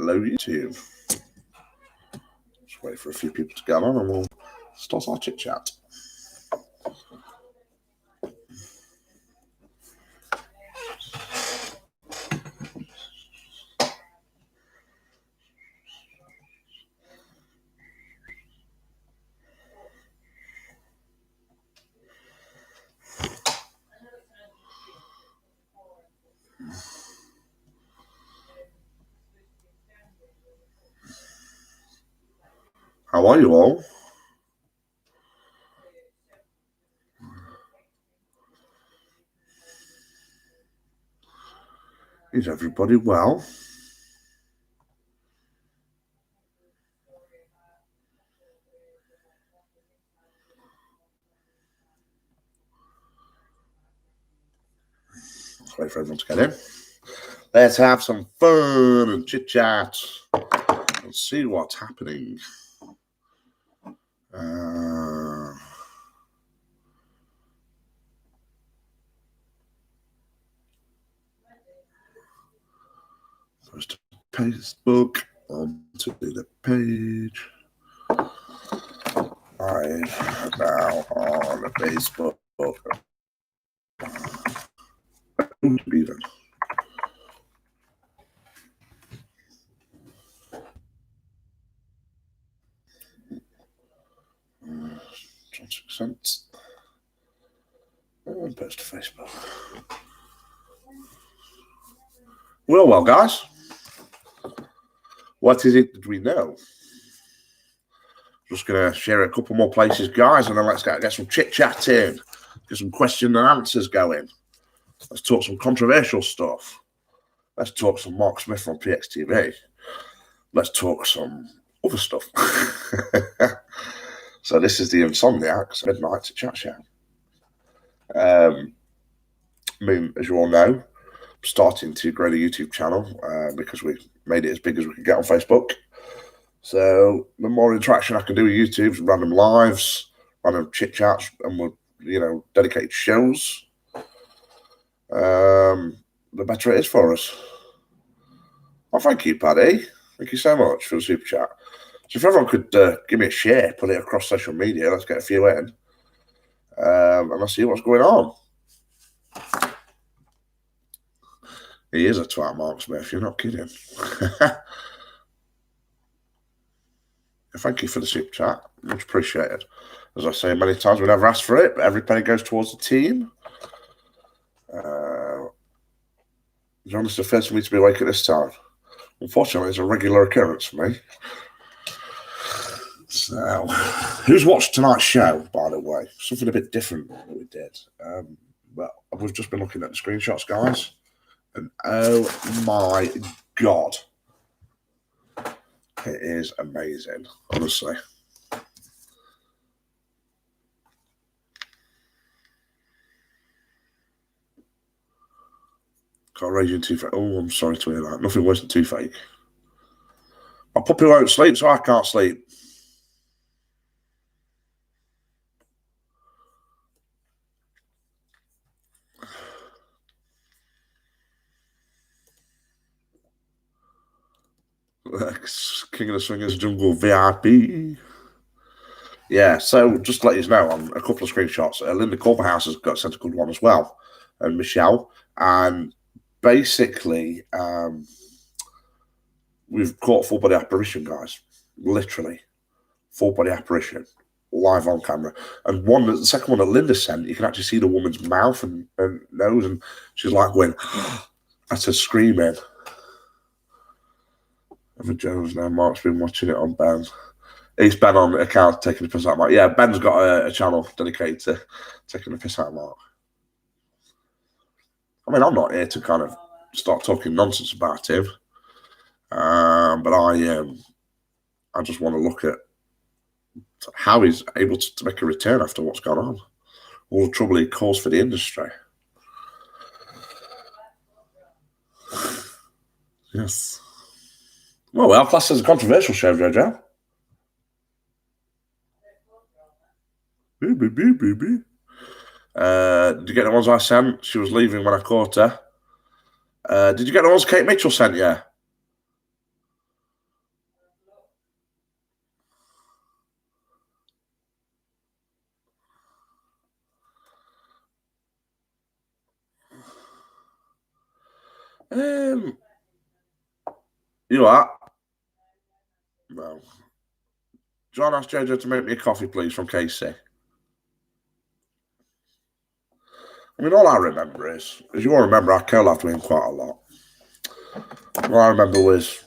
Hello, YouTube. Just wait for a few people to get on and we'll start our chit chat. How are you all? Is everybody well? Let's wait for everyone to get in. Let's have some fun and chit chat and see what's happening. First to Facebook, onto the page. I'm now on Facebook. Even. $0.26. And post to Facebook. Well, guys. What is it that we know? Just going to share a couple more places, guys, and then let's get some chit-chat in. Get some question and answers going. Let's talk some controversial stuff. Let's talk some Mark Smith from PXTV. Let's talk some other stuff. So this is the Insomniacs Midnight Chat Show. I mean, as you all know, I'm starting to grow the YouTube channel because we made it as big as we could get on Facebook. So the more interaction I can do with YouTube, random lives, random chit chats, and we'll, dedicated shows, the better it is for us. Well, thank you, Paddy. Thank you so much for the super chat. So if everyone could give me a share, put it across social media, let's get a few in, and let's see what's going on. He is a twat, Mark Smith. You're not kidding. Thank you for the super chat. Much appreciated. As I say many times, we never ask for it, but every penny goes towards the team. John, it's the first for me to be awake at this time. Unfortunately, it's a regular occurrence for me. So, who's watched tonight's show, by the way? Something a bit different that we did. Well, we've just been looking at the screenshots, guys. And oh my God. It is amazing, honestly. Got raging toothache. Oh, I'm sorry to hear that. Nothing worse than toothache. My puppy won't sleep, so I can't sleep. King of the Swingers Jungle VIP. Yeah, so just to let you know, on a couple of screenshots, Linda Culverhouse has got sent a good one as well, and Michelle. And basically, we've caught full body apparition, guys. Literally, full body apparition, live on camera. And the second one that Linda sent, you can actually see the woman's mouth and nose, and she's like going, at her screaming. Evan Jones now, Mark's been watching it on Ben. He's Ben on the account taking the piss out of Mark. Yeah, Ben's got a channel dedicated to taking the piss out of Mark. I mean, I'm not here to kind of start talking nonsense about him, but I just want to look at how he's able to make a return after what's gone on, all the trouble he caused for the industry. Yes. Well, our class is a controversial show, Jojo. Did you get the ones I sent? She was leaving when I caught her. Did you get the ones Kate Mitchell sent you? You are? No. John asked Jojo to make me a coffee, please, from KC. I mean, all I remember is, as you all remember, I curled with him quite a lot. All I remember was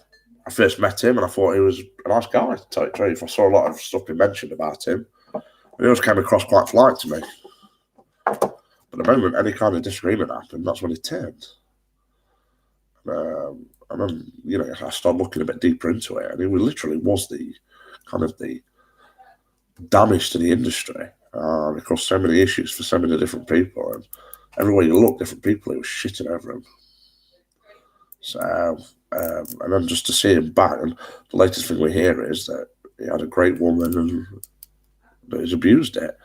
I first met him and I thought he was a nice guy, to tell you the truth. I saw a lot of stuff being mentioned about him. And he always came across quite polite to me. But the moment any kind of disagreement happened, that's when he turned. And then, you know, I started looking a bit deeper into it, and he literally was the kind of the damage to the industry across so many issues for so many different people. And everywhere you look, different people, he was shitting over him. So, and then just to see him back, and the latest thing we hear is that he had a great woman and that he's abused it.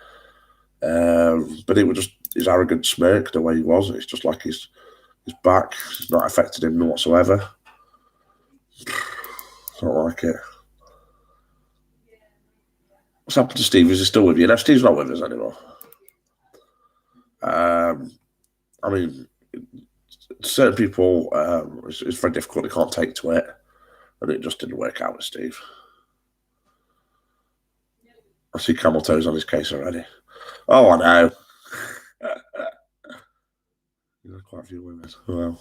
But it was just his arrogant smirk, the way he was. It's just like his back. It's not affected him whatsoever. Don't like it. What's happened to Steve? Is he still with you? No, Steve's not with us anymore. I mean, certain people, it's very difficult. They can't take to it. And it just didn't work out with Steve. I see camel toes on his case already. Oh, I know. There's quite a few women. Well,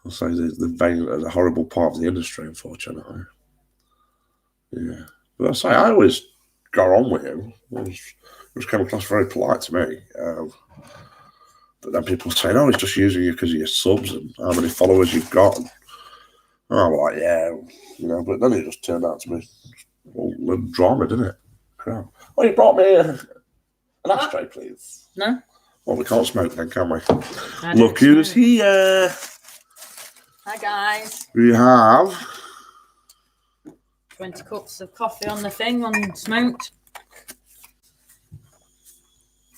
I'll say the horrible part of the industry, unfortunately. Yeah. But I say, I always got on with him. He was came across very polite to me. But then people saying, oh, he's just using you because of your subs and how many followers you've got. And I'm like, yeah, you know, but then it just turned out to be all drama, didn't it? Crap. Well, you brought me an ashtray, please. No. Well, we can't smoke then, can we? Look who's here. Hi, guys. We have 20 cups of coffee on the thing, on smoked.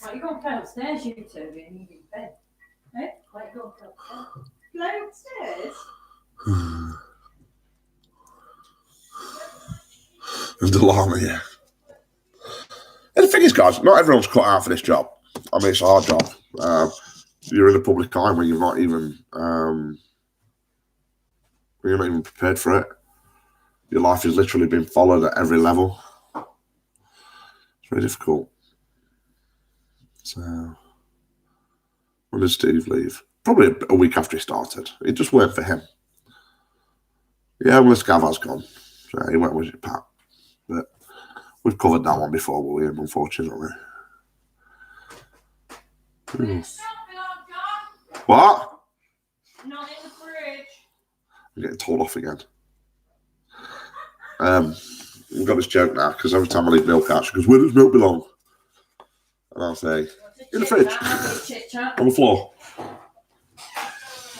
Right, you're going to play upstairs, you two. You need in bed. Eh? Why you going to play upstairs? And Delana, yeah. And the thing is, guys, not everyone's cut out for this job. I mean, it's a hard job. You're in the public eye when you're not even prepared for it. Your life is literally being followed at every level. It's very difficult. So, when did Steve leave? Probably a week after he started. It just worked for him. Yeah, well, Scava's gone. So he went with Pat. But we've covered that one before, William, unfortunately. What? Not in the fridge. I'm getting told off again. We've got this joke now because every time I leave milk out, she goes, "Where does milk belong?" And I'll say, "In the fridge, on the floor." I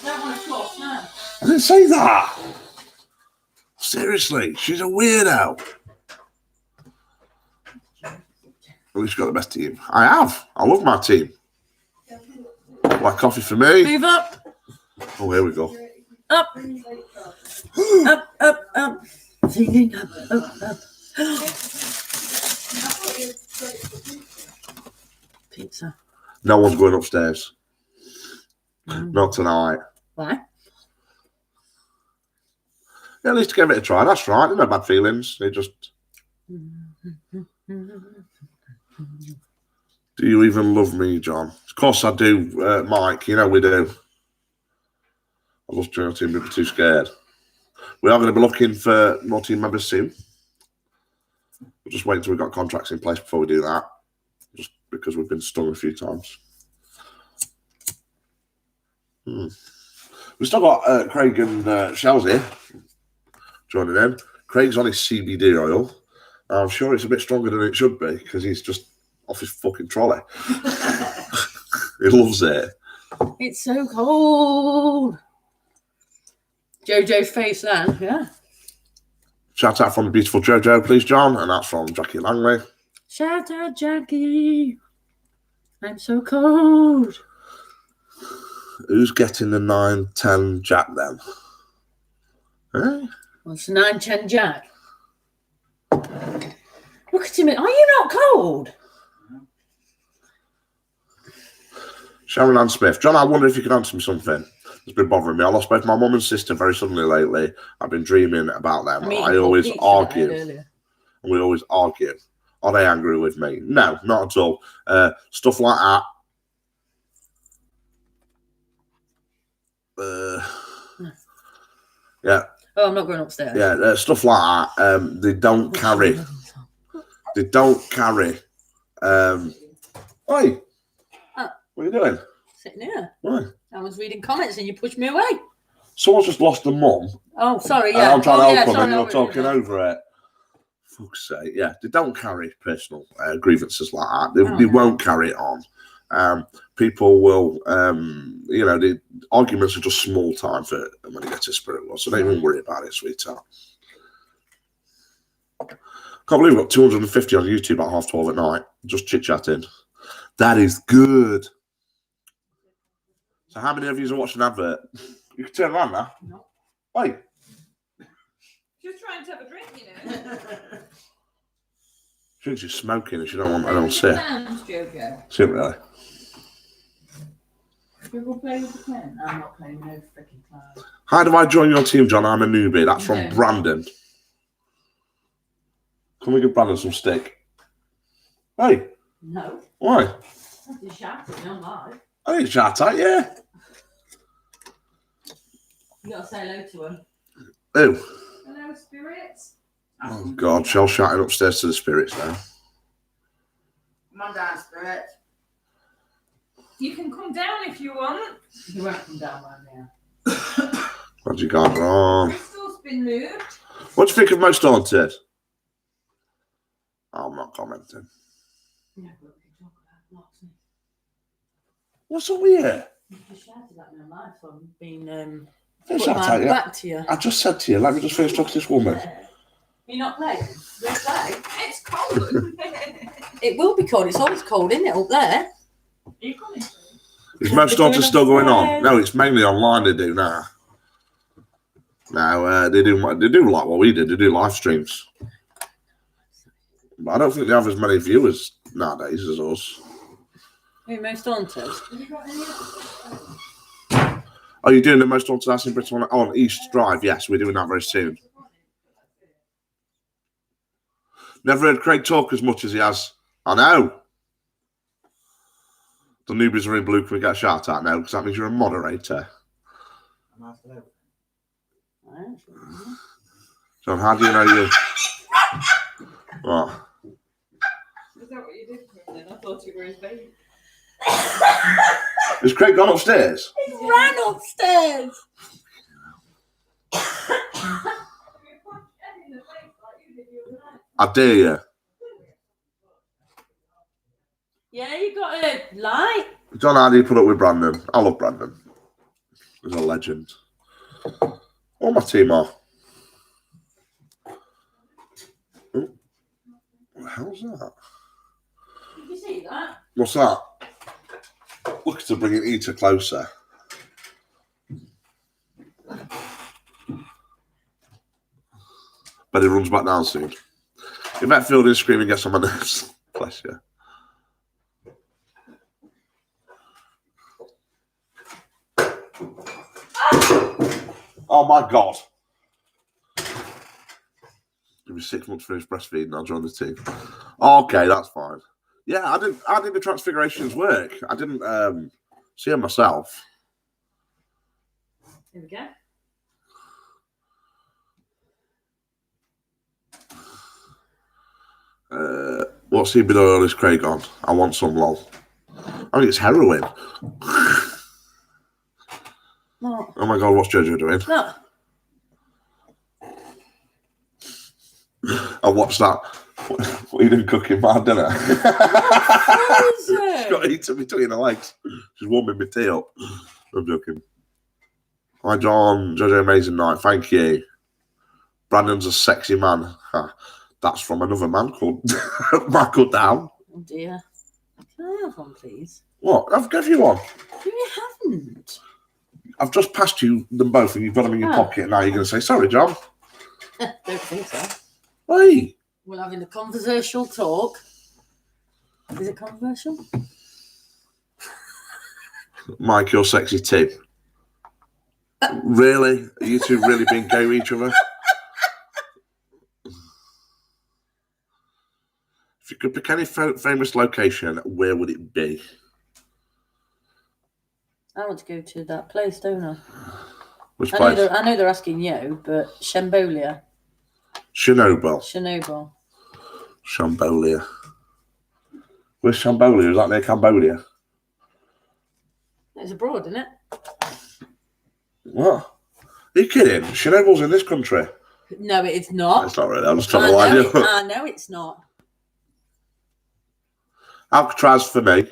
don't want to talk, no. I didn't say that. Seriously, she's a weirdo. At least you got the best team. I have. I love my team. Black coffee for me. Move up. Oh, here we go. Up. Up, up, up. Singing up, up, up. Pizza. No one's going upstairs. Not tonight. Why? Yeah, at least to give it a try. That's right. No bad feelings. They just. Do you even love me, John? Of course I do, Mike. You know we do. I lost your team, but too scared. We are going to be looking for more team members soon. We'll just wait until we've got contracts in place before we do that. Just because we've been stung a few times. We've still got Craig and Shells here joining in. Craig's on his CBD oil. I'm sure it's a bit stronger than it should be because he's just off his fucking trolley. He loves it. It's so cold. Jojo's face then, yeah. Shout out from the beautiful Jojo, please, John. And that's from Jackie Langley. Shout out, Jackie. I'm so cold. Who's getting the 9-10 Jack then? Eh? What's the 9-10 Jack? Look at him. Are you not cold? Sharon Ann Smith. John, I wonder if you could answer me something. It's been bothering me. I lost both my mum and sister very suddenly lately. I've been dreaming about them. I always argue. And we always argue. Are they angry with me? No, not at all. Stuff like that. Yeah. Oh, I'm not going upstairs. Yeah, stuff like that. They don't carry. They don't carry. Hey, what are you doing? Sitting here. Why? I was reading comments and you pushed me away. Someone's just lost a mum. Oh, sorry, yeah. I'm trying to help them and you're talking over it. Fuck's sake, yeah. They don't carry personal grievances like that. They won't carry it on. People will, the arguments are just small time for when they get to spirit world, so don't even worry about it, sweetheart. Can't believe we've got 250 on YouTube at 12:30 at night, just chit-chatting. That is good. So how many of you are watching an advert? You can turn around now. No. Wait. Just trying to have a drink, you know. She's just smoking and she don't want anyone to see it. Jojo. See it really? You will play with the pen? I'm not playing no freaking card. How do I join your team, John? I'm a newbie. That's from Brandon. Can we give Brandon some stick? Hey. No. Why? I just shouted, you're live. I didn't shout at you. You got to say hello to him. Who? Hello, spirits. Oh, God. Shell's shouting upstairs to the spirits now. Come on down, spirit. You can come down if you want. You won't come down right now. What's you got wrong? Crystal's been moved. What do you think of Most Haunted? I'm not commenting. Yeah, but we can talk about lots. What's up with you? You just shouted at me on live, so I've been back to you. I just said to you, let me just finish talking to this woman. You're not playing? We'll play. It's cold. It will be cold. It's always cold, isn't it, up there? Are you coming? Is Most Haunted still going on? No, it's mainly online they do now. Now, they do like what we did. They do live streams. But I don't think they have as many viewers nowadays as us. Who, Most Haunted? Are you doing the Most Haunted House in Britain on East Drive? Yes, we're doing that very soon. Never heard Craig talk as much as he has. I know. The newbies are in blue. Can we get a shout out now? Because that means you're a moderator. John, how do you know you? What? Is that what you did for him then? I thought you were his baby. Has Craig gone upstairs? He ran upstairs. I dare you. Yeah, you got a light. John, how do you put up with Brandon? I love Brandon. He's a legend. All my team are. Oh, what the hell's that? Did you see that? What's that? Look to bring it Eater closer. But he runs back down soon. You bet Fielding screaming gets on my nerves. Bless you. Oh my God. Give me 6 months to finish breastfeeding, I'll join the team. Okay, that's fine. Yeah, I did the transfigurations work. I didn't see them myself. Here we go. What's CBD oil is Craig on? I want some lol. I think it's heroin. What? Oh my God, what's Jojo doing? Look. I watched that. What you didn't cooking my dinner? She's got eaten between her legs. She's warming my tea up. I'm joking. Hi John, Jojo, amazing night. Thank you. Brandon's a sexy man. That's from another man called Michael Down. Oh dear. Can I have one, please? What? I've given you one. You haven't. I've just passed you them both and you've got them in your pocket and now you're going to say, sorry, John. Don't think so. Hey. We're having a controversial talk. Is it controversial? Mike, you're sexy too. Really? Are you two really being gay with each other? If you could pick any famous location, where would it be? I want to go to that place, don't I? Which place? I know they're asking you, but Shambolia. Chernobyl. Shambolia. Where's Shambolia? Is that near Cambodia? It's abroad, isn't it? What? Are you kidding? Chernobyl's in this country. No, it's not. It's not really. I'm just trying to lie to you. I know it's not. Alcatraz for me.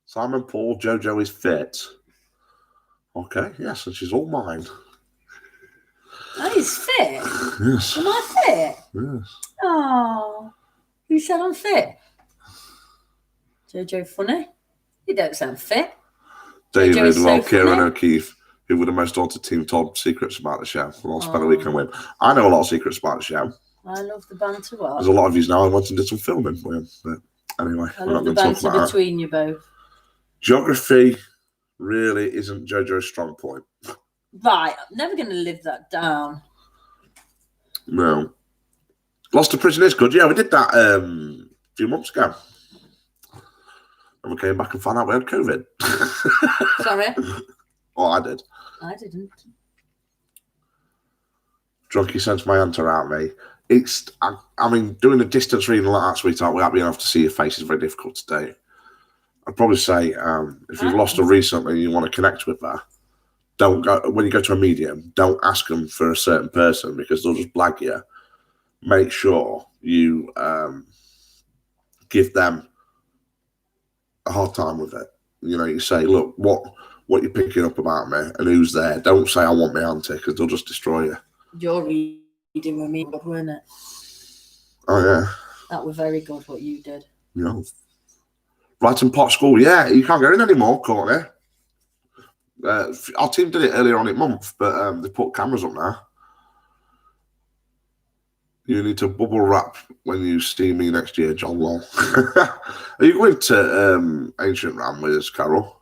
Simon Paul, Jojo is fit. Okay, yes, and she's all mine. Oh, he's fit? Yes. Am I fit? Yes. Oh, you said I'm fit. Jojo funny. You don't sound fit. David, so Kieran O'Keefe, who were the most haunted team, told secrets about the show. We'll all spend a weekend with him. I know a lot of secrets about the show. I love the banter. What? There's a lot of yous now. I went and did some filming with him. But anyway, I love the banter between you both. Geography really isn't Jojo's strong point. Right, I'm never going to live that down. No. Lost to Prison is good. Yeah, we did that a few months ago. And we came back and found out we had COVID. Sorry? Oh, I did. I didn't. Drunky sends my answer out, me. I mean, doing a distance reading like that, sweetheart, without being able to see your face is very difficult to do. I'd probably say if you've lost her recently and you want to connect with her, don't go when you go to a medium. Don't ask them for a certain person because they'll just blag you. Make sure you give them a hard time with it. You know, you say, look, what you're picking up about me and who's there. Don't say I want my auntie because they'll just destroy you. Your reading with me, weren't it? Oh yeah, that was very good. What you did. Yeah. Brighton Pot School, yeah, you can't get in anymore, Courtney. Our team did it earlier on in month, but they put cameras up now. You need to bubble wrap when you see me next year, John Long. Are you going to Ancient Ram with us, Carol?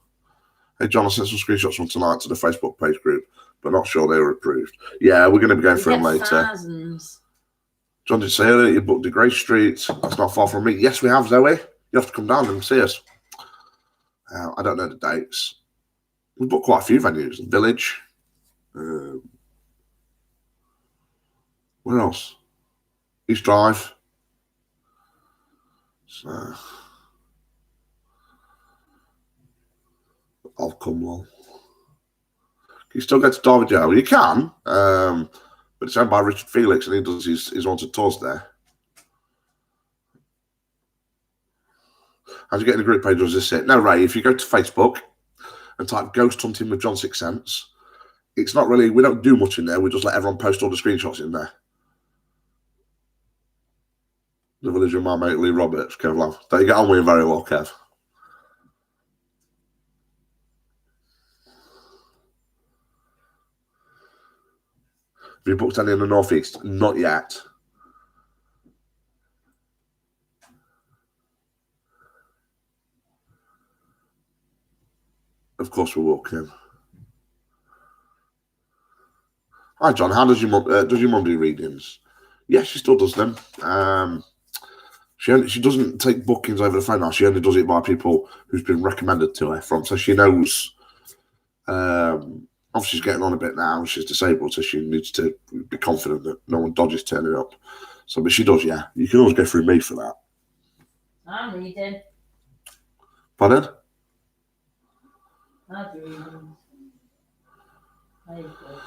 Hey, John, I sent some screenshots from tonight to the Facebook page group, but not sure they were approved. Yeah, we're going to be going through them later. Thousands. John did say earlier you booked the Grey Street. That's not far from me. Yes, we have, Zoe. You have to come down and see us. I don't know the dates. We've booked quite a few venues. Village. Where else? East Drive. So, I'll come along. Can you still get to Derby Jail? You can, but it's owned by Richard Felix and he does his haunted tours there. How'd you get in the group page? Or does this it? No, Ray, if you go to Facebook and type Ghost Hunting with John Six Cents, it's not really, we don't do much in there. We just let everyone post all the screenshots in there. The village of my mate Lee Roberts, Kev Love. Don't you get on with him very well, Kev? Have you booked any in the northeast? Not yet. Of course we will, Kim. Hi, John. How does your mum do readings? Yes, she still does them. She doesn't take bookings over the phone now. She only does it by people who's been recommended to her from. So she knows. Obviously, she's getting on a bit now. She's disabled, so she needs to be confident that no one dodges turning up. So, but she does, yeah. You can always go through me for that. I'm reading. Pardon? I'm reading. There you go.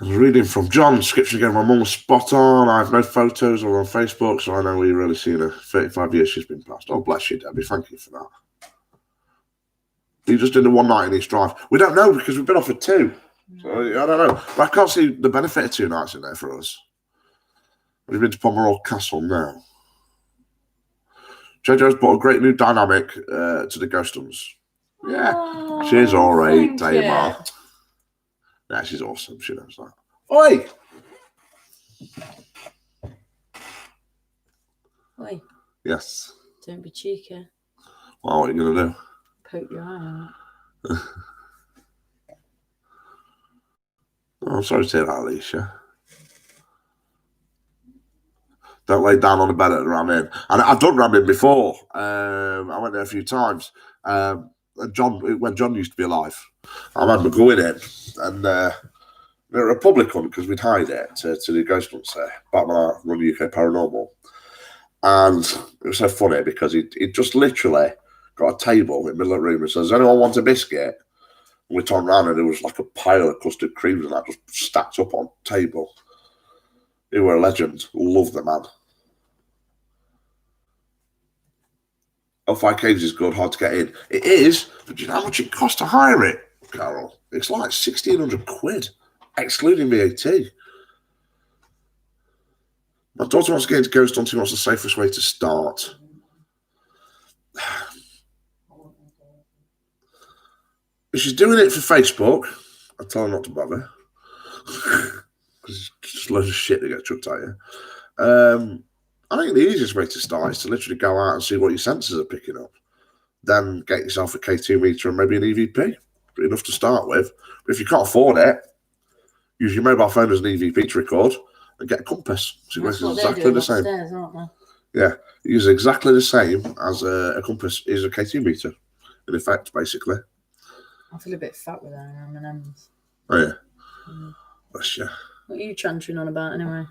I was reading from John. Description again. My mum was spot on. I have no photos or on Facebook, so I know we've really seen her. 35 years she's been passed. Oh, bless you, Debbie. Thank you for that. You just did the one night in East Drive. We don't know because we've been offered two. So I don't know. But I can't see the benefit of 2 nights in there for us. We've been to Pomerol Castle now. Jojo's brought a great new dynamic to the Ghostums. Yeah. Oh, she's all right, Tamar. Yeah, she's awesome. She knows that. Oi! Oi. Yes. Don't be cheeky. Well, what are you going to do? Poke your eye Oh, I'm sorry to hear that, Alicia. Don't lay down on the bed at the Ramin. And I've done Ramin before. I went there a few times. And when John used to be alive, I remember going in, and they're a Republican because we'd hide it to do ghost hunts there. Back when I run UK Paranormal. And it was so funny because he just literally got a table in the middle of the room and says, "Does anyone want a biscuit?" And we turned around and there was like a pile of custard creams and that just stacked up on the table. He were a legend. Love the man. L5 Caves is good, hard to get in. It is, but do you know how much it costs to hire it, Carol? It's like 1,600 quid, excluding VAT. My daughter wants to get into ghost hunting. What's the safest way to start? If she's doing it for Facebook, I tell her not to bother. Because it's just loads of shit that gets chucked at you. I think the easiest way to start is to literally go out and see what your sensors are picking up. Then get yourself a K2 meter and maybe an EVP. Pretty enough to start with. But if you can't afford it, use your mobile phone as an EVP to record and get a compass. So it works exactly the same. Aren't they? Yeah, it uses exactly the same as a compass is a K2 meter, in effect, basically. I feel a bit fat with our M&Ms. Oh, yeah. Bless you. What are you chanting on about anyway?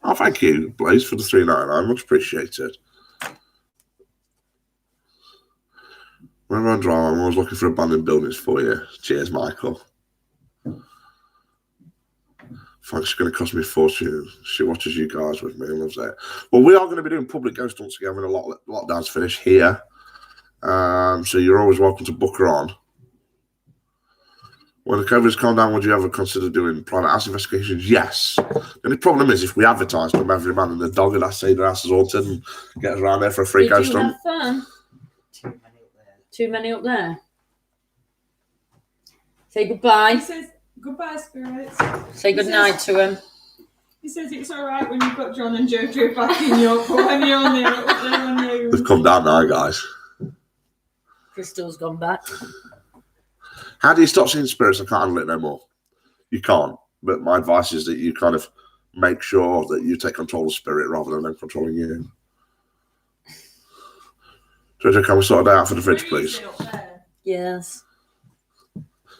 Oh, thank you, Blaze, for the $3.99. Much appreciated. Whenever I drive, I'm always looking for abandoned buildings for you. Cheers, Michael. Thanks, it's going to cost me a fortune. She watches you guys with me and loves it. Well, we are going to be doing public ghost hunts again when the lockdown's finished here. So you're always welcome to book her on. When the COVID's calmed down, would you ever consider doing private house investigations? Yes. The only problem is if we advertise them, every man and the dog would say their house is haunted and get us around there for a free ghost hunt. Did you have fun? Too many up there. Say goodbye. He says, "Goodbye, spirits." Say good night to him. He says it's all right when you've got John and Jojo back in York, but when you're on there, up there on you. They've come down now, guys. Crystal's gone back. How do you stop seeing spirits? I can't handle it no more. You can't. But my advice is that you kind of make sure that you take control of spirit rather than them controlling you. Jojo, can we sort it out for the fridge, please? Yes.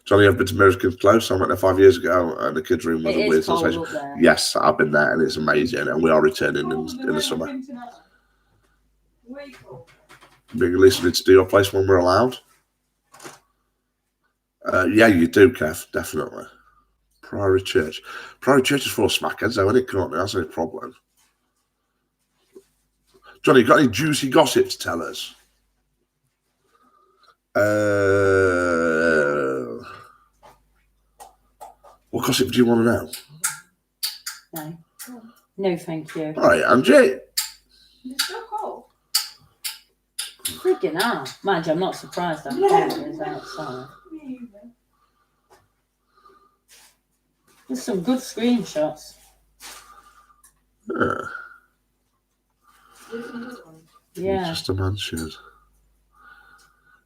Johnny, I've been to American Close. I went there 5 years ago, and the kids' room was a weird sensation. Yes, I've been there, and it's amazing. And we are returning in the summer. Being listening to do your place when we're allowed. Yeah, you do, Kev. Definitely. Priory Church. Priory Church is full of smackheads, though, isn't it? Can't that's no problem. Johnny, you got any juicy gossip to tell us? What gossip do you want to know? No. No, thank you. All right, Angie. It's so cold. Freaking hell. Mind you, I'm not surprised how cold it is outside. There's some good screenshots. Yeah. Just a mansion.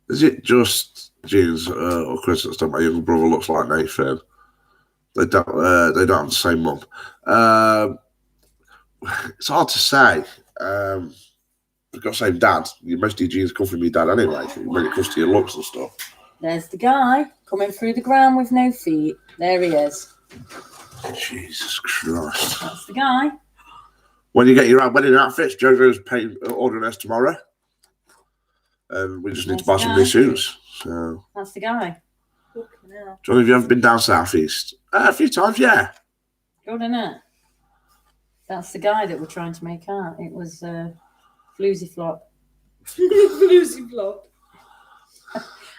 Is it just Jeans or Chris that my younger brother looks like Nathan? They don't have the same mum. It's hard to say. They've got the same dad. Most of your genes come from your dad anyway, when it comes to your looks and stuff. There's the guy coming through the ground with no feet. There he is. Jesus Christ. That's the guy. When you get your wedding outfits, Jojo's ordering us tomorrow. And we just need to buy some new suits. So that's the guy. John, have you ever been down southeast? A few times, yeah. Good, isn't it? That's the guy that we're trying to make out. It was Floozy Flop. Floozy Flop.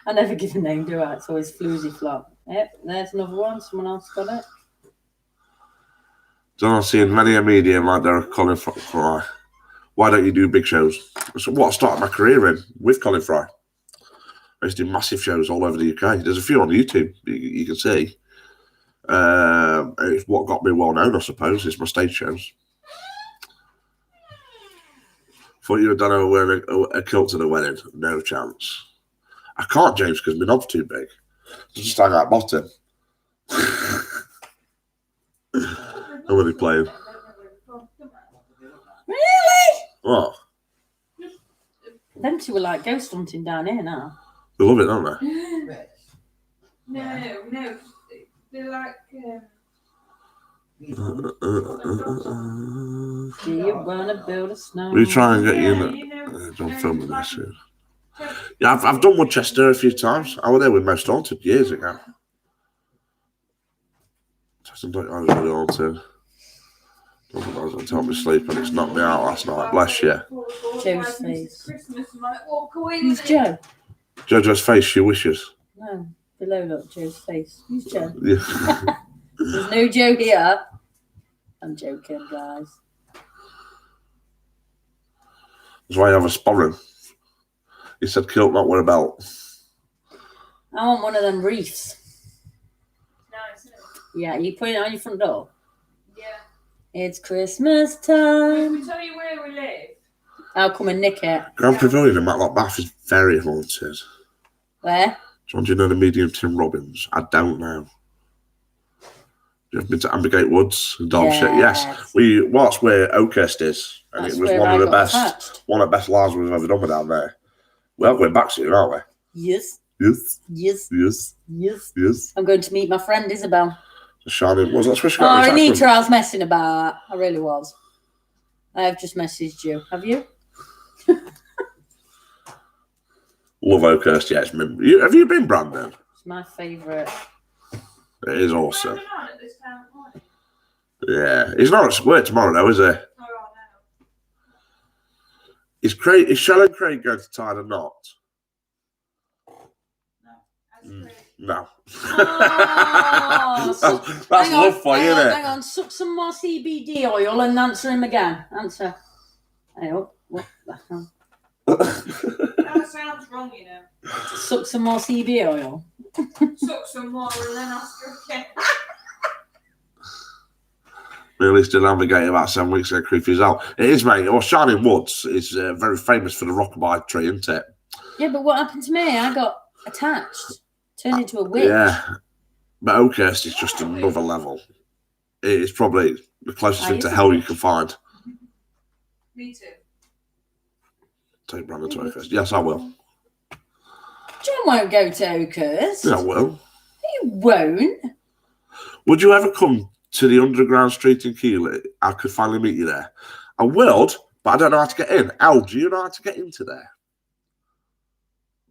I never give a name, do I? It's always Floozy Flop. Yep, there's another one. Someone else got it. John, I've seen many a medium like they're Colin Fry. Why don't you do big shows? That's what I started my career in, with Colin Fry. I used to do massive shows all over the UK. There's a few on YouTube you can see. It's what got me well known, I suppose, is my stage shows. Thought you were done over wearing a kilt to the wedding. No chance. I can't, James, because my knob's too big. Just hang out bottom. I'm only playing. Really? What? Them two were like ghost hunting down here now. They love it, don't they? No. They're like. Do you want to build a snow? We try and get you in don't film with this soon. Yeah, I've done Woodchester a few times. I was there with Most Haunted years ago. I was really haunted. I was going to help me sleep and it's knocked me out last night. Bless you. Joe's face. Who's Joe? Jojo's face, she wishes. No, below look, Joe's face. Who's Joe? Yeah. There's no Joe here. I'm joking, guys. That's why you have a sporran. He said kilt, not wear a belt. I want one of them wreaths. Nice, isn't it? Yeah, you put it on your front door. Yeah. It's Christmas Can time. we tell you where we live? I'll come and nick it. Grand Pavilion in Matlock Bath is very haunted. Where? John, do you know the medium Tim Robbins? I don't know. You've been to Ambergate Woods in Derbyshire? Yes. That's where Oakhurst is. And That's it was where one I of the got best attached. one of the best lives we've ever done with down there. We are going back soon, aren't we? Yes. Yes. Yes. Yes. Yes. Yes. I'm going to meet my friend Isabel. Shining. Was that special? Oh, Anita, I was messing about. I really was. I have just messaged you. Have you? Love Oakhurst, yeah. Have you been, Brandon? It's my favourite. It is awesome. We're on at this time of morning. Yeah. He's not at work tomorrow, though, is he? Oh, Is Shell and Craig going to tie the knot? no. No. Oh, That's love for you, isn't it? Hang on, suck some more CBD oil and answer him again. Answer. Hey, what the hell? That sounds wrong, you know. Suck some more CBD oil. Suck some more and then ask her again. We released a Navigate about 7 weeks ago, Creepy's out. It is, mate. Well, Shining Woods is very famous for the rockabye tree, isn't it? Yeah, but what happened to me? I got attached. Turned into a witch. Yeah. But Oakhurst is just another level. It is probably the closest thing to hell you can find. Me too. Take Brandon to Oakhurst. Yes, I will. John won't go to Oakhurst. Yeah, I will. He won't. Would you ever come to the underground street in Keighley? I could finally meet you there. I would, but I don't know how to get in. Al, do you know how to get into there?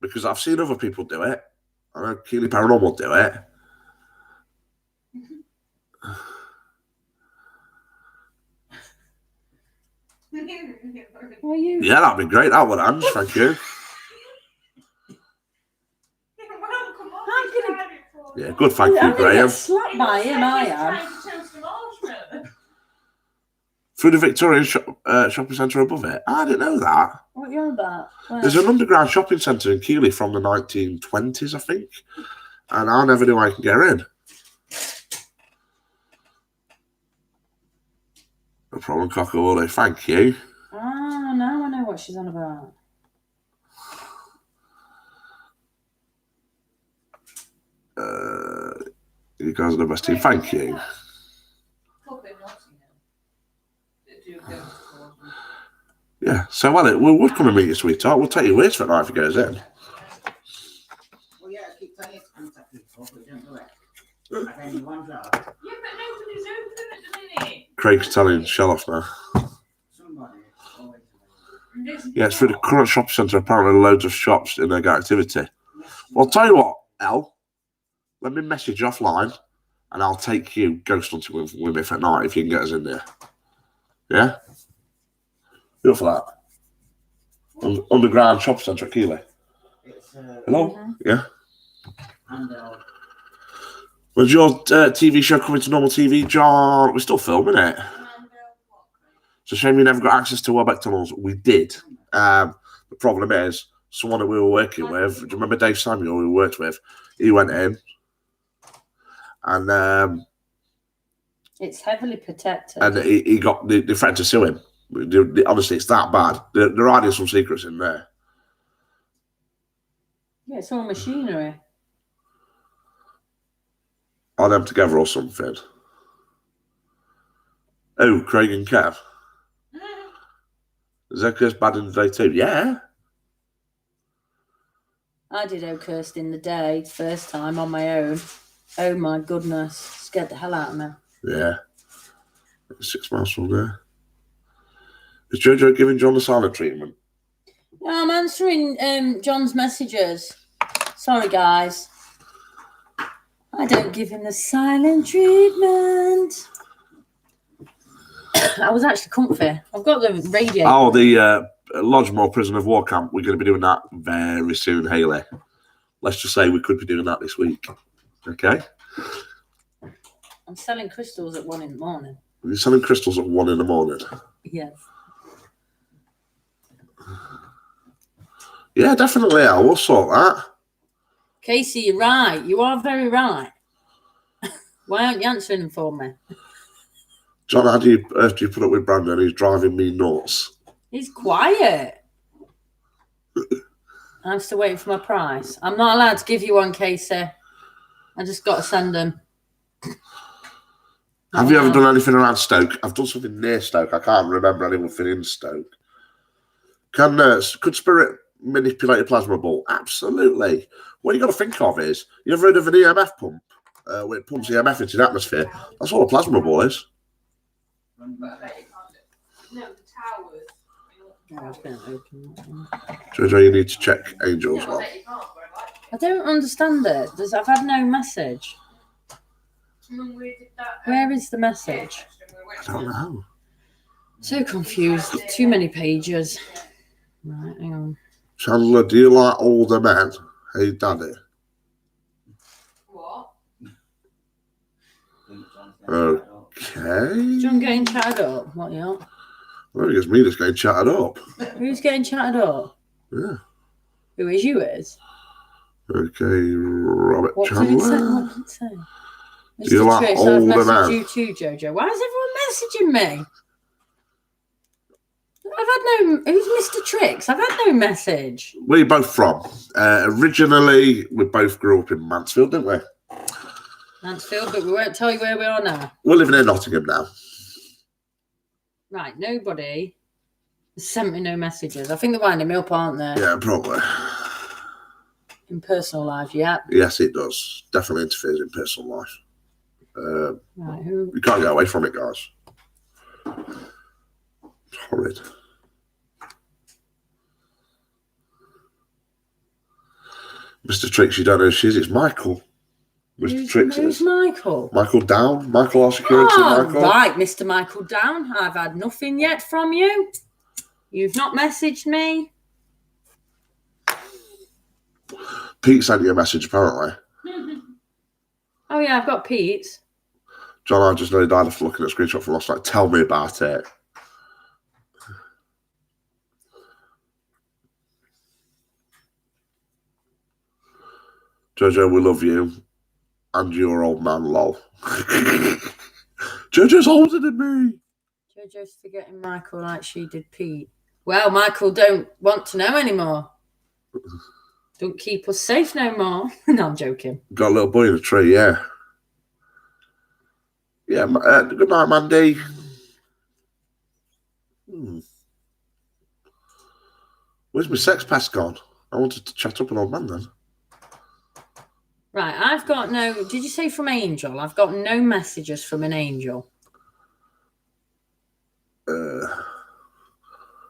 Because I've seen other people do it. I know Keighley Paranormal do it. Are you? Yeah, that'd be great. That would, Ange. Thank you. Yeah, good. Thank you, I'm gonna Graham. get slapped by him, I am. Through the Victorian shopping centre above it. I didn't know that. What are you on about? Where? There's an underground shopping centre in Keighley from the 1920s, I think. And I never knew I could get in. No problem, Cockawolly. Thank you. Ah, now I know what she's on about. You guys are the best team. Thank you. Yeah, so we would come and meet you, sweetheart. We'll take you away for a night if it goes in. Well, yeah, I keep telling you to contact people, but don't do it. And then you wander out. Yeah, but nobody's open at the minute. Craig's telling Shell off now. Somebody always. Yeah, it's through the current shopping centre. Apparently, loads of shops in their activity. Well, I'll tell you what, Elle. Let me message you offline, and I'll take you ghost hunting with me for a night if you can get us in there. Yeah? You up for that? Underground shopping centre at Keighley. It's, Hello? Mm-hmm. Yeah? And When's your TV show coming to normal TV, John? We're still filming it. It's a shame we never got access to Welbeck tunnels. We did. The problem is, someone that we were working with, do you remember Dave Samuel who we worked with? He went in and It's heavily protected. he got the threat to sue him Honestly, it's that bad. They're hiding some secrets in there. Yeah, it's all machinery. Are them together or something? Oh, Craig and Kev. Is Oakhurst bad in the day too? Yeah. I did Oakhurst in the day, first time on my own. Oh my goodness. Scared the hell out of me. Yeah. 6 miles from there. Is Jojo giving John the silent treatment? No, I'm answering John's messages. Sorry, guys. I don't give him the silent treatment. I was actually comfy. I've got the radio. Oh, the Lodgemore Prison of War Camp. We're going to be doing that very soon, Hayley. Let's just say we could be doing that this week. Okay? I'm selling crystals at 1 in the morning. You're selling crystals at 1 in the morning? Yes. Yeah, definitely. I will sort that. Casey, you're right. You are very right. Why aren't you answering them for me? John, how do you put up with Brandon? He's driving me nuts. He's quiet. I'm still waiting for my price. I'm not allowed to give you one, Casey. I just got to send them. Have you ever done anything around Stoke? I've done something near Stoke. I can't remember anything in Stoke. Could Spirit manipulate a plasma ball? Absolutely. What you got to think of is, you ever heard of an EMF pump? Where it pumps EMF into the atmosphere. That's all a plasma ball is. No, the towers. Oh, it's been open. Jojo, you need to check Angel's one. I don't understand it. I've had no message. Where is the message? I don't know. So confused. Too many pages. Right, hang on. Chandler, do you like older men? Hey, Daddy. What? Okay. John getting chatted up. What you on? Well, I guess me just getting chatted up. Who's getting chatted up? Yeah. Who is you is? Okay, Robert What did Chandler. it say? What did it say? Do you like Tricks, older I've men? messaged you too, Jojo. Why is everyone messaging me? I've had no. Who's Mr. Tricks? I've had no message. Where are you both from? Originally, we both grew up in Mansfield, didn't we? Mansfield, but we won't tell you where we are now. We're living in Nottingham now. Right, nobody has sent me no messages. I think they're winding me up, aren't they? Yeah, probably. In personal life, yeah. Yes, it does. Definitely interferes in personal life. Right, who? You can't get away from it, guys. It's horrid. Mr. Tricks, you don't know who she is. It's Michael. Mr. Tricks Who's is. Michael? Michael Down. Michael, our security. Oh, Michael. right, Mr. Michael Down. I've had nothing yet from you. You've not messaged me. Pete sent you a message, apparently. Oh, yeah, I've got Pete's. John, I just know died after looking at a screenshot from last night. Tell me about it. Jojo, we love you. And your old man, lol. Jojo's older than me. Jojo's forgetting Michael like she did Pete. Well, Michael don't want to know anymore. Don't keep us safe no more. No, I'm joking. Got a little boy in a tree, yeah. Yeah, good night, Mandy. Where's my sex pass gone? I wanted to chat up an old man then. Right, I've got no... Did you say from Angel? I've got no messages from an angel.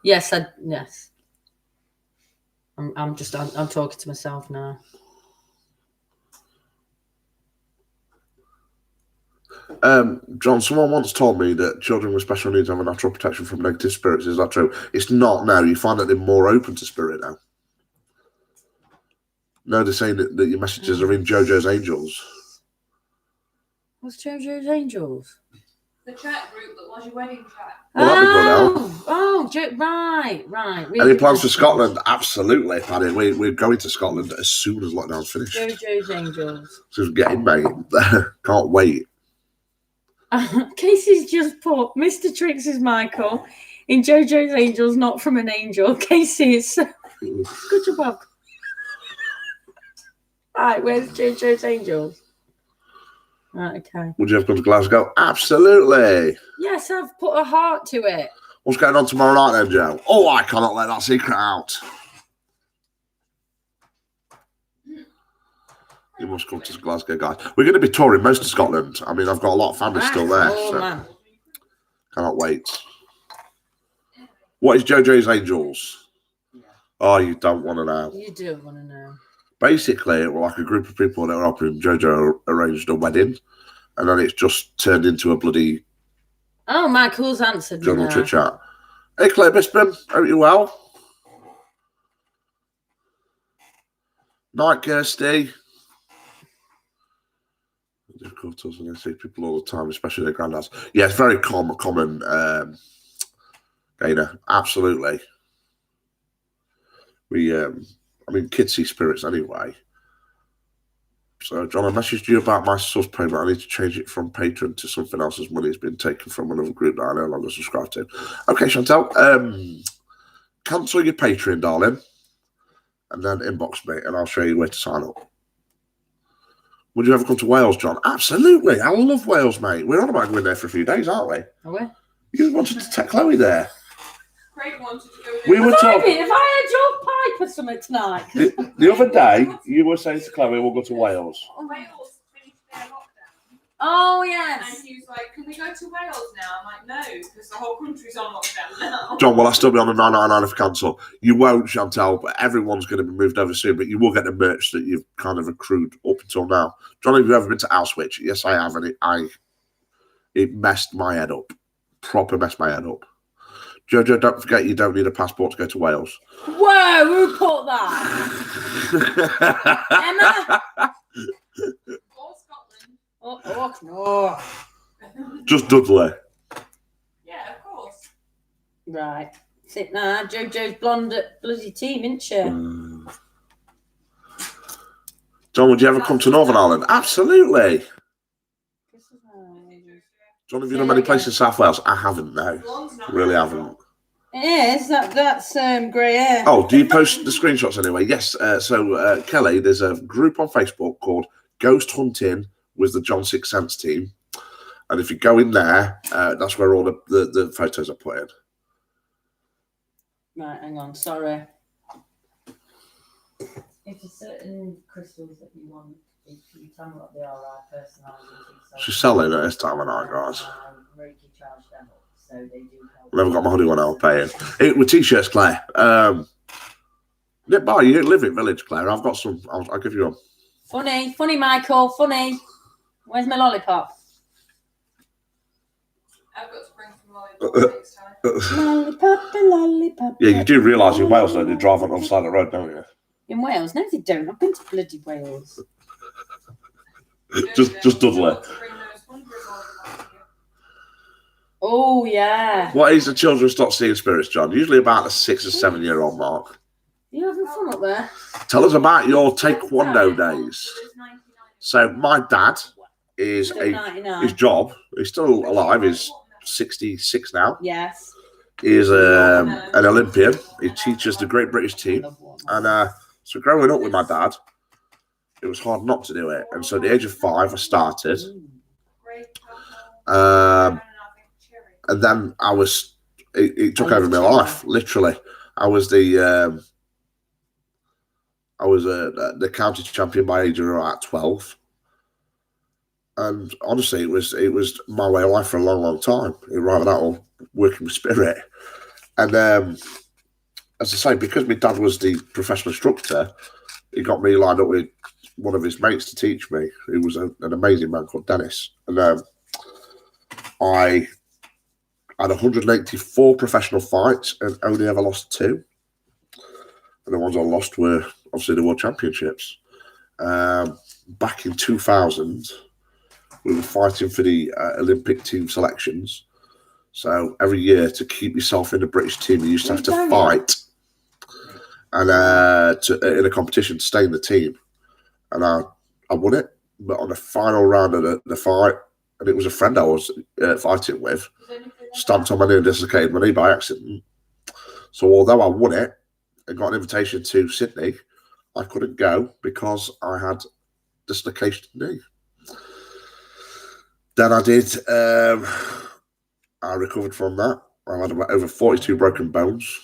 Yes, yes. I'm talking to myself now. John, someone once told me that children with special needs have a natural protection from negative spirits. Is that true? It's not now. You find that they're more open to spirit now. No, they're saying that your messages are in Jojo's Angels. What's Jojo's Angels? The chat group that was your wedding chat. Well, that'd be good, Right. Any plans for Scotland? Absolutely, Paddy. We're going to Scotland as soon as lockdown's finished. Jojo's Angels. So get in, mate. Can't wait. Casey's just put Mr. Tricks is Michael. In JoJo's Angels, not from an angel. Casey is so good job. Bob. Right, where's JoJo's Angels? Right, okay. Would you have gone to Glasgow? Absolutely. Yes, I've put a heart to it. What's going on tomorrow night then, Joe? Oh, I cannot let that secret out. You must come to Glasgow, guys. We're going to be touring most of Scotland. I mean, I've got a lot of family still there. Oh, So man. cannot wait. What is JoJo's Angels? Oh, you don't want to know. You do want to know. Basically, it was like a group of people that were helping JoJo arranged a wedding, and then it's just turned into a bloody Oh, Michael's answered me general now. chit chat. Hey, Claire Bisping, hope you're well. Night, Kirsty. Difficulties when they see people all the time, especially their granddads. Yeah, it's very common. Dana, absolutely. I mean, kids see spirits anyway. So, John, I messaged you about my sus payment. I need to change it from patron to something else as money has been taken from another group that I no longer subscribe to. Okay, Chantel, cancel your Patreon, darling, and then inbox me, and I'll show you where to sign up. Would you ever come to Wales, John? Absolutely. I love Wales, mate. We're on about going there for a few days, aren't we? Are we? You wanted to take Chloe there. Craig wanted to go there. We were Have talking. I had your pipe or something tonight? The other day, you were saying to Chloe, we'll go to Wales. Wales finished their lockdown. Oh, And yes. he was like, can we go to Wales now? I'm like, no, because the whole country's on lockdown now. John, will I still be on the 999 if cancel? You won't, Chantel, but everyone's going to be moved over soon. But you will get the merch that you've kind of accrued up until now. John, have you ever been to Auschwitz? Yes, I have, and it messed my head up. Proper messed my head up. Jojo, don't forget you don't need a passport to go to Wales. Whoa, who put that? Emma? Or Scotland. Oh, no. Just Dudley. Yeah, of course. Right. Sit now. JoJo's blonde at bloody team, isn't she? John, would you ever come to Northern Ireland? Absolutely. John, have you done many places in South Wales? I haven't, no. Blonde's not Really natural. haven't. It is. That's grey hair. Oh, do you post the screenshots anyway? Yes. So, Kelly, there's a group on Facebook called Ghost Hunting with the John Six Sense team. And if you go in there, that's where all the photos are put in. Right, hang on. Sorry. If there's certain crystals that you want, if you tell me what they are, I personalise them. She's selling at this time of night, guys. Reiki charge them up, so they do help. I never got my hoodie one I'll pay in. With t-shirts, Claire. Nip by, you live in Village, Claire. I've got some. I'll give you one. Funny, Michael, funny. Where's my lollipop? I've got to bring some lollipop next time. Lollipop. Yeah, you do realise in Wales, though, they drive on the other side of the road, don't you? In Wales? No, they don't. I've been to bloody Wales. just Dudley. I've got to bring those 100 lollipops here. Oh, yeah. What age do children start seeing spirits, John? Usually about the 6 or 7 year old mark. You having fun up there? Tell us about your Taekwondo days. So there's 99. So my dad is Still his 99. job. He's still alive. He's 66 now. Yes. He is an Olympian. He teaches the Great British team. And so growing up with my dad, it was hard not to do it. And so at the age of 5, I started. Great. And then it took over my life, literally. I was the county champion by age of about 12. And honestly, it was my way of life for a long, long time. Rather that or working with spirit. And as I say, because my dad was the professional instructor, he got me lined up with one of his mates to teach me. He was an amazing man called Dennis. And I had 184 professional fights and only ever lost 2. And the ones I lost were obviously the World Championships. Back in 2000, we were fighting for the Olympic team selections. So every year, to keep yourself in the British team, you used to have to fight and in a competition to stay in the team. And I won it. But on the final round of the fight, and it was a friend I was fighting with, stamped on my knee and dislocated my knee by accident. So although I won it and got an invitation to Sydney, I couldn't go because I had dislocated knee. Then I did. I recovered from that. I had about over 42 broken bones.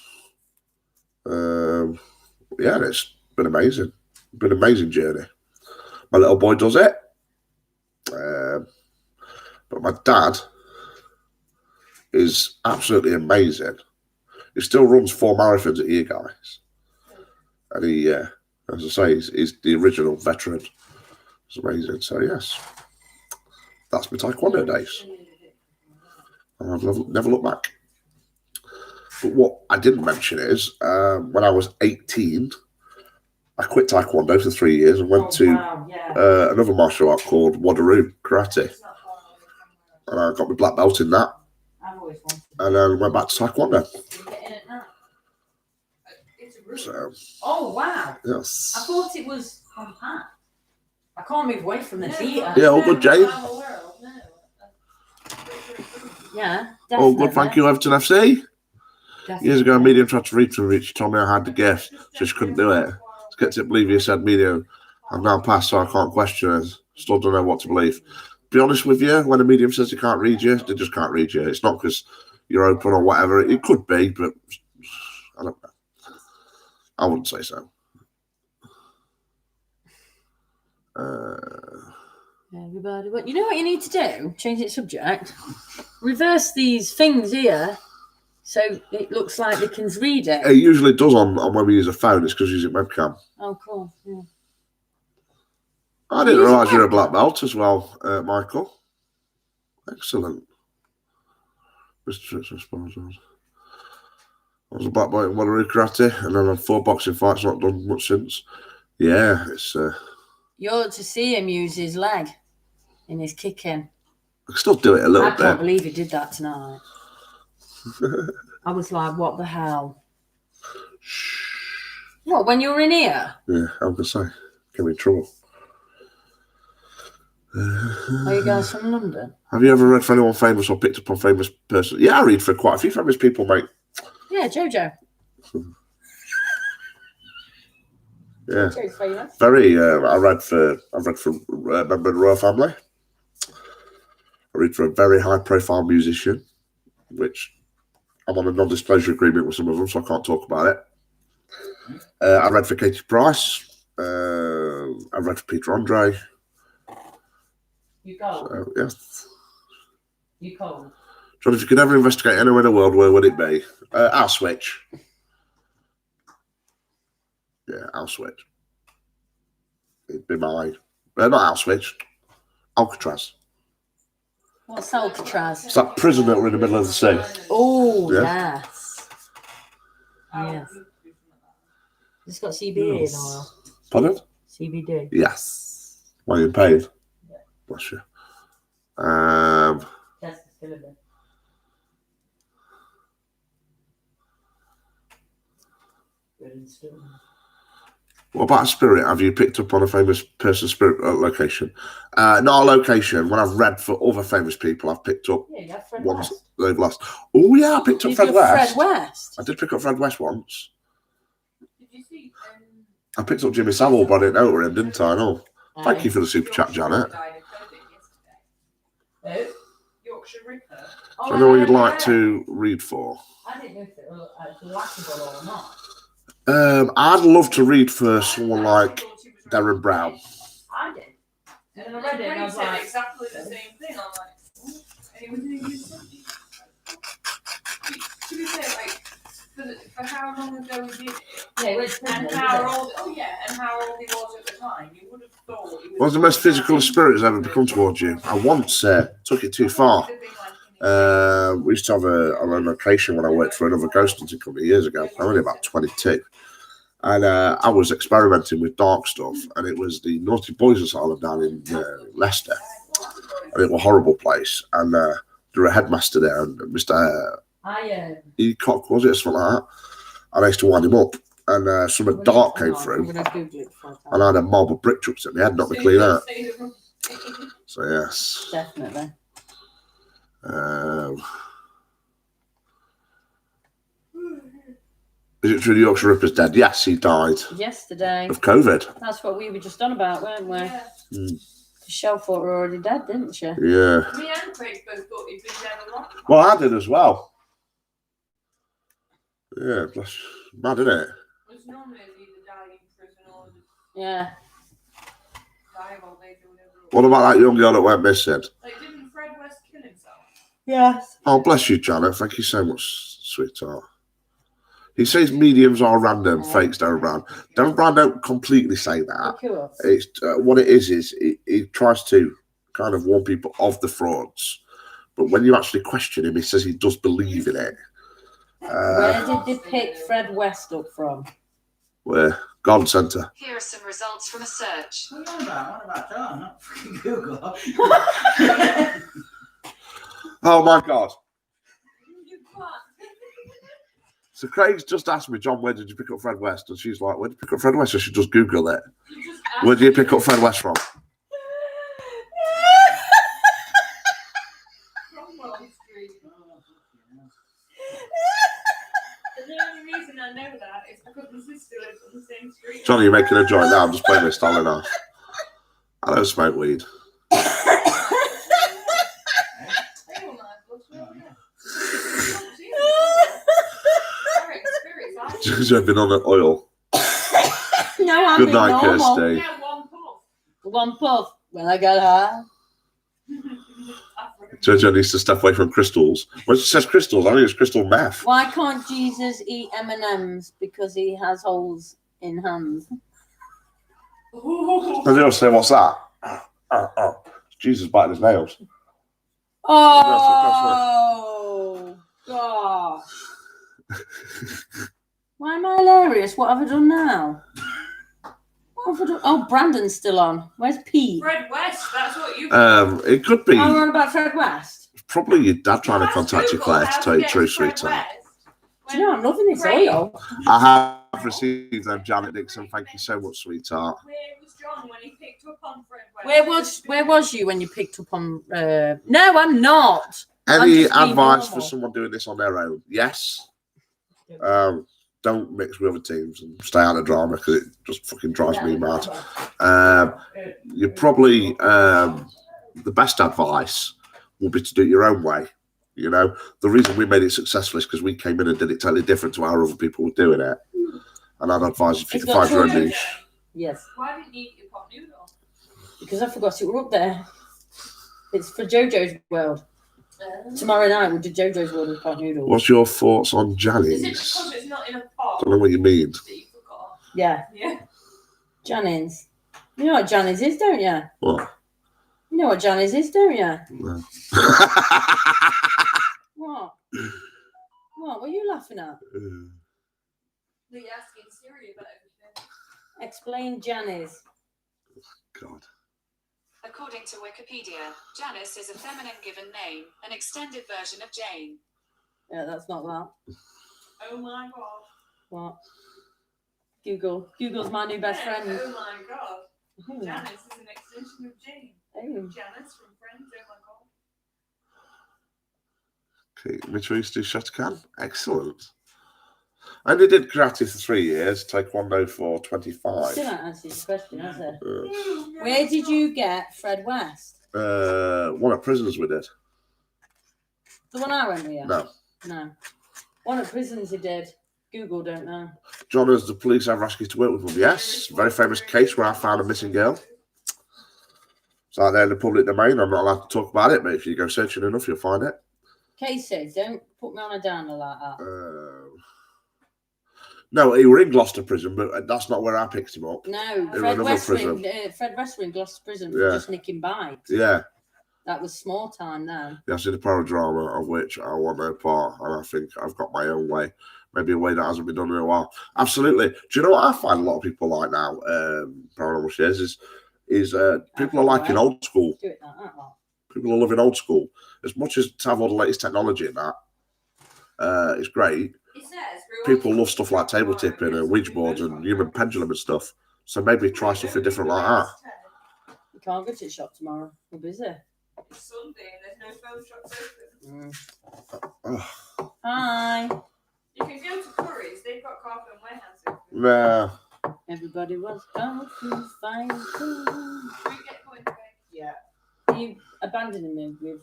Yeah, it's been amazing. Been an amazing journey. My little boy does it. But my dad is absolutely amazing. He still runs 4 marathons a year, guys. And he, as I say, he's the original veteran. It's amazing. So, yes, that's my taekwondo days. And I've never looked back. But what I didn't mention is, when I was 18, I quit taekwondo for 3 years and went to another martial art called Wadaroo Karate. And I got my black belt in that. And then went back to taekwondo. So, oh, wow. Yes. I thought it was compact. I can't move away from the theatre. Yeah, all good, Jane. Yeah, definitely. All good, thank you, Everton FC. Definitely. Years ago, a medium tried to read to me. She told me I had the gift, so she couldn't do it. Skeptic to believe you said medium. I'm now passed, so I can't question it. Still don't know what to believe. Be honest with you, when a medium says they can't read you, they just can't read you. It's not because you're open or whatever. It could be, but I don't know. I wouldn't say so. Everybody, but you know what you need to do? Change the subject. Reverse these things here, so it looks like they can read it. It usually does on when we use a phone. It's because we use a webcam. Oh, cool. Yeah. I didn't realise you're a black belt as well, Michael. Excellent. Mr. Sponsors. I was a black belt in Wadaroo Karate, and then I had 4 boxing fights, not done much since. Yeah, it's... You ought to see him use his leg in his kicking. I can still do it a little I bit. can't believe he did that tonight. I was like, what the hell? What, when you were in here? Yeah, I was going to say, get me in trouble. Are you guys from London? Have you ever read for anyone famous or picked up on famous person? Yeah, I read for quite a few famous people, mate. Yeah, Jojo. Yeah, Jojo's famous. very. I've read for a member of the royal family. I read for a very high-profile musician, which I'm on a non-disclosure agreement with some of them, so I can't talk about it. I read for Katie Price. I read for Peter Andre. You cold? So, yes. You cold? John, if you could ever investigate anywhere in the world, where would it be? Auschwitz. Yeah, Auschwitz. It'd be my... not Auschwitz. Alcatraz. What's Alcatraz? It's that prison that were in the middle of the sea. Oh, Yeah. yes. Yes. It's got CBD in oil. Pardon? CBD. Yes. Why are you in pain? Yeah. Bless you. That's the filament. What about a spirit? Have you picked up on a famous person's spirit location? Not a location. When I've read for other famous people, I've picked up Fred ones West. they've lost. Oh, yeah, I picked up Fred West. Fred West. I did pick up Fred West once. Did you see? I picked up Jimmy Savile, but I didn't know it were him, didn't I? No. Thank you for the super chat, Janet. Died of COVID yesterday. Yorkshire Ripper. Do you know what you'd like to read for? I didn't know if it was laughable or not. I'd love to read for someone like Darren Brown. I did. And then I read it and I was like, exactly the same thing. I'm like, oh. And he was doing something. To be fair, like, for how long ago we did it, Yeah, it was and how old, and how old he was at the time, you would have thought he was. What's the most physical a spirit has ever become towards you? I once took it too far. We used to have a location when I worked for another ghost hunting company years ago. I'm only about 22. And I was experimenting with dark stuff, and it was the Naughty Boys Asylum down in Leicester. And it was a horrible place. And there was a headmaster there, and Mr. Ecock, was it, or something like that? And I used to wind him up. And something dark came through, and I had a mob of brick trucks at my head, knocked me clean out. So, yes. Definitely. Is it true the Yorkshire Ripper's dead? Yes, he died Yesterday. of COVID. That's what we were just on about, weren't we? Yeah. Shell thought we were already dead, didn't she? Yeah. Me and Craig both thought he'd been dead a long time. Well, I did as well. Yeah, that's mad, isn't it? It's normally either die in prison or Yeah. die of old age or whatever. What about that young girl that went missing? Like, didn't Fred West kill himself? Yes. Oh, bless you, Janet. Thank you so much, sweetheart. He says mediums are random, fakes don't run. Darren Brown don't completely say that. Look you up. It's what it is he tries to kind of warn people of the frauds, but when you actually question him, he says he does believe in it. Where did they pick Fred West up from? Where? Garden Centre. Here are some results from a search. What are you on about? What about John? Not fucking Google. Oh my God. You can't. So Craig's just asked me, John, where did you pick up Fred West? And she's like, where did you pick up Fred West? I should just Google it. You just Where do you pick up Fred West from? From Wall Street. And the only reason I know that is because my sister lives on the same street. Johnny, you're making a joint now. I'm just playing with Stalin off. I don't smoke weed. Just been on the oil. No, I'm Good being night, normal. Kirsty. Yeah, one puff. One puff. When I got high. Jojo needs to step away from crystals. When she says crystals, I think it's crystal meth. Why can't Jesus eat M&Ms? Because he has holes in hands. And they all say, what's that? Jesus biting his nails. Oh, gosh. Why am I hilarious? What have I done now? What have I done? Oh, Brandon's still on. Where's Pete? Fred West, that's what you. It could be Oh, we're on about Fred West. probably your dad trying to contact you, Claire, to tell you the truth, sweetheart. Do you know, I'm loving this oil. I have received them, Janet Dixon. Thank you so much, sweetheart. Where was John when he picked up on Fred West? Where was you when you picked up on? No, I'm not. I'm Any just being advice for normal. someone doing this on their own? Yes. Don't mix with other teams and stay out of drama because it just fucking drives me mad. You're probably the best advice will be to do it your own way. You know, the reason we made it successful is because we came in and did it totally different to how other people were doing it. And I'd advise if you It's can got find your own choices. niche. Yes, Why didn't you eat your pot noodle? because I forgot it were up there. It's for JoJo's World. Tomorrow night we'll do JoJo's World with pot noodles. What's your thoughts on Is it Jannings? because it's not in a pot Don't know what you mean. that you forgot? Yeah, Yeah. Jannings. You know what Jannings is, don't you? What? You know what Jannings is, don't you? No. What? What are you laughing at? That you're asking Siri about everything. Explain Janice. God. According to Wikipedia, Janice is a feminine given name, an extended version of Jane. Yeah, that's not that. Oh my god. What? Google. Google's my new best Yeah, friend. Oh my god. Oh. Janice is an extension of Jane. Oh. Janice from Friends. Oh my god. Okay, Mitsubishi do Shotokan. Excellent. I only did karate for 3 years, taekwondo for 25. Still not answered your question, has it? Uh, Where did you get Fred West? one at prisons we did. The one I went with? No. No. One at prisons he did. Google don't know. John, has the police ever asked you to work with them? Yes. Very famous case where I found a missing girl. It's out there in the public domain. I'm not allowed to talk about it, but if you go searching enough, you'll find it. Casey, don't put me on a downer like that. No, he were in Gloucester prison, but that's not where I picked him up. No, in Fred another West, prison. Fred West were in Gloucester prison for Yeah. just nicking bikes. Yeah, That was small time then. that's in a paradrama of which I want no part, and I think I've got my own way. Maybe a way that hasn't been done in a while. Absolutely. Do you know what I find a lot of people like now? Paranormal shares is people are liking old school. Do it like that. Lot. People are loving old school as much as to have all the latest technology in that. It's great. It says People love stuff like table tipping and Ouija boards and human pendulum and stuff. So maybe try something different like that. You can't go to the shop tomorrow. We're busy. It's Sunday and there's no phone shops open. Oh, Hi. You can go to Curry's. They've got carpet and warehouse open. nah. Everybody was going to find food. Can we get going today? Yeah. You abandoning me with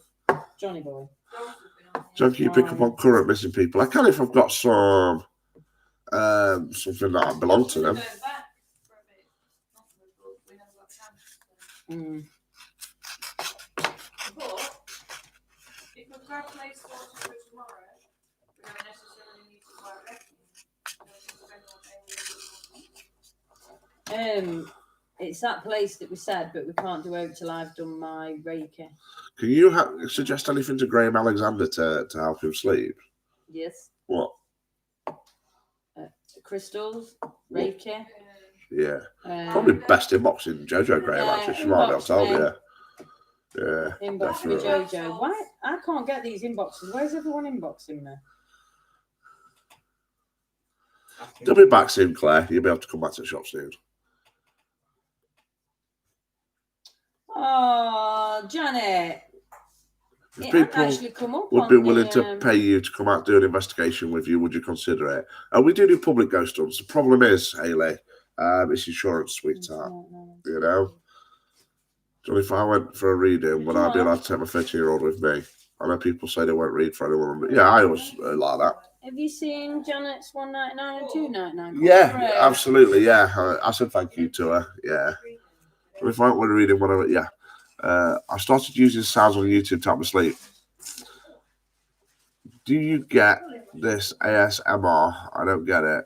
Johnny Boy. Dogs have been on here. So can you pick up on current missing people? I can if I've got some something that I belong to them. Going back for a bit. Not for the book. We haven't got time. Mm. But if we've got a place sorted for tomorrow, we don't necessarily need to buy a reckoning. It's that place that we said, but we can't do out till I've done my Reiki. Can you suggest anything to Graham Alexander to help him sleep? Yes. What? Crystals, Reiki. Yeah. Probably best inboxing Jojo Graham, actually. She might be able to tell you. Yeah. Inbox me, definitely. Jojo. Why? I can't get these inboxes. Where's everyone inboxing me? They'll be back soon, Claire. You'll be able to come back to the shop soon. Oh, Janet. If It people actually come up would on be willing the, to pay you to come out and do an investigation with you, would you consider it? We do public ghost hunts. The problem is, Hayley, it's insurance, sweetheart. You know? So if I went for a reading, would I be allowed to take my 13-year-old with me? I know people say they won't read for anyone. But yeah, I always like that. Have you seen Janet's 199 and 299? Yeah, absolutely. Yeah, I said thank you to her. Yeah. But if I want to read it, whatever, yeah. I started using sounds on YouTube to help me sleep. Do you get this ASMR? I don't get it.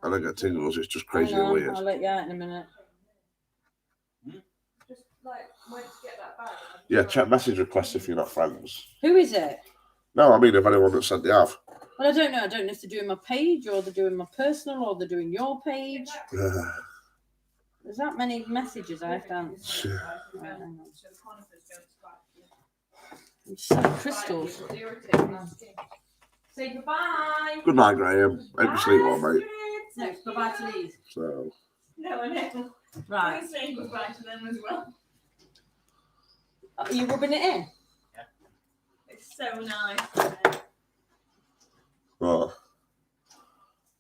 I don't get tingles. It's just crazy and weird. I'll let you out in a minute. Just like, wait to get that bag. Yeah, check message requests if you're not friends. Who is it? No, I mean if anyone that said they have. Well, I don't know. I don't know if they're doing my page or they're doing my personal or they're doing your page. There's that many messages I have to answer. Right, hang on. I'm just like crystals. Say goodbye. Good night, Graham. Hope you sleep well, mate. No, goodbye to these. So, No, I know. Right. I'm saying goodbye to them as well. Are you rubbing it in? It's so nice. well,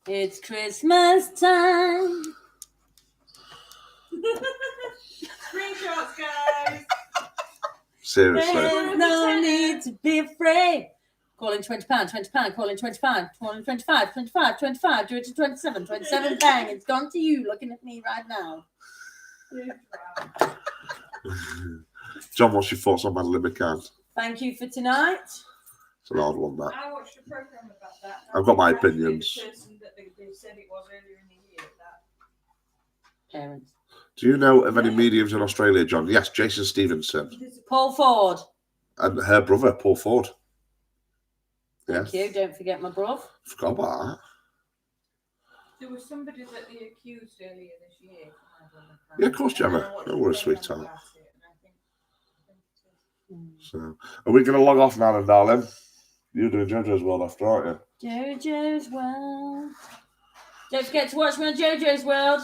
It's Christmas time. Screenshots, guys. seriously. There's no need to be afraid. Calling £20, £20, calling £25, calling 25, 25, 25, do it to 27, 27, bang, it's gone to you looking at me right now. John, what's your thoughts on Madeline McCann? Thank you for tonight. It's an hard one, that. I watched a program about that. I've got my Actually, opinions. The person that they said it was earlier in the year. That Parents. Do you know of any mediums in Australia, John? Yes, Jason Stevenson. Paul Ford. And her brother, Paul Ford. Thank you. Don't forget my bruv. Forgot about that. there was somebody that they accused earlier this year. Yeah, of course, Gemma. Don't worry, sweetheart. So, are we going to log off now then, darling? You're doing JoJo's World after, aren't you? JoJo's World. Don't forget to watch me on JoJo's World.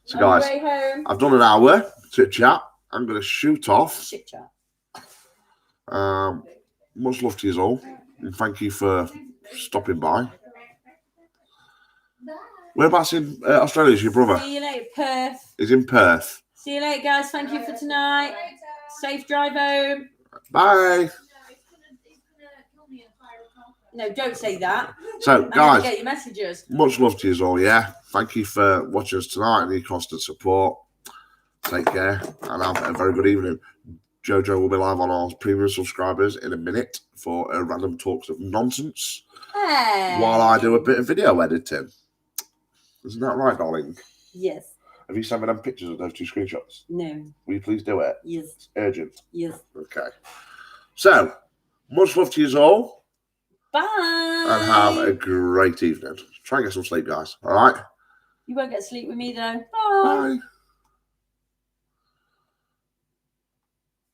So, On your guys, way home. I've done an hour chit chat. I'm going to shoot off. Chit chat. Much love to you all. And thank you for stopping by. Whereabouts in Australia is your brother? See you later, Perth. He's in Perth. See you later, guys. Thank you for tonight. Safe drive home. Bye. No, don't say that. So, I'm guys, gonna get your messages. much love to you all, yeah? Thank you for watching us tonight and your constant support. Take care and have a very good evening. Jojo will be live on our premium subscribers in a minute for a random talks of nonsense Hey. while I do a bit of video editing. Isn't that right, darling? Yes. Have you sent me them pictures of those two screenshots? No. Will you please do it? Yes. It's urgent. Yes. Okay. So, much love to you all. Bye. And have a great evening. Try and get some sleep, guys. All right? You won't get sleep with me though. Bye. Bye.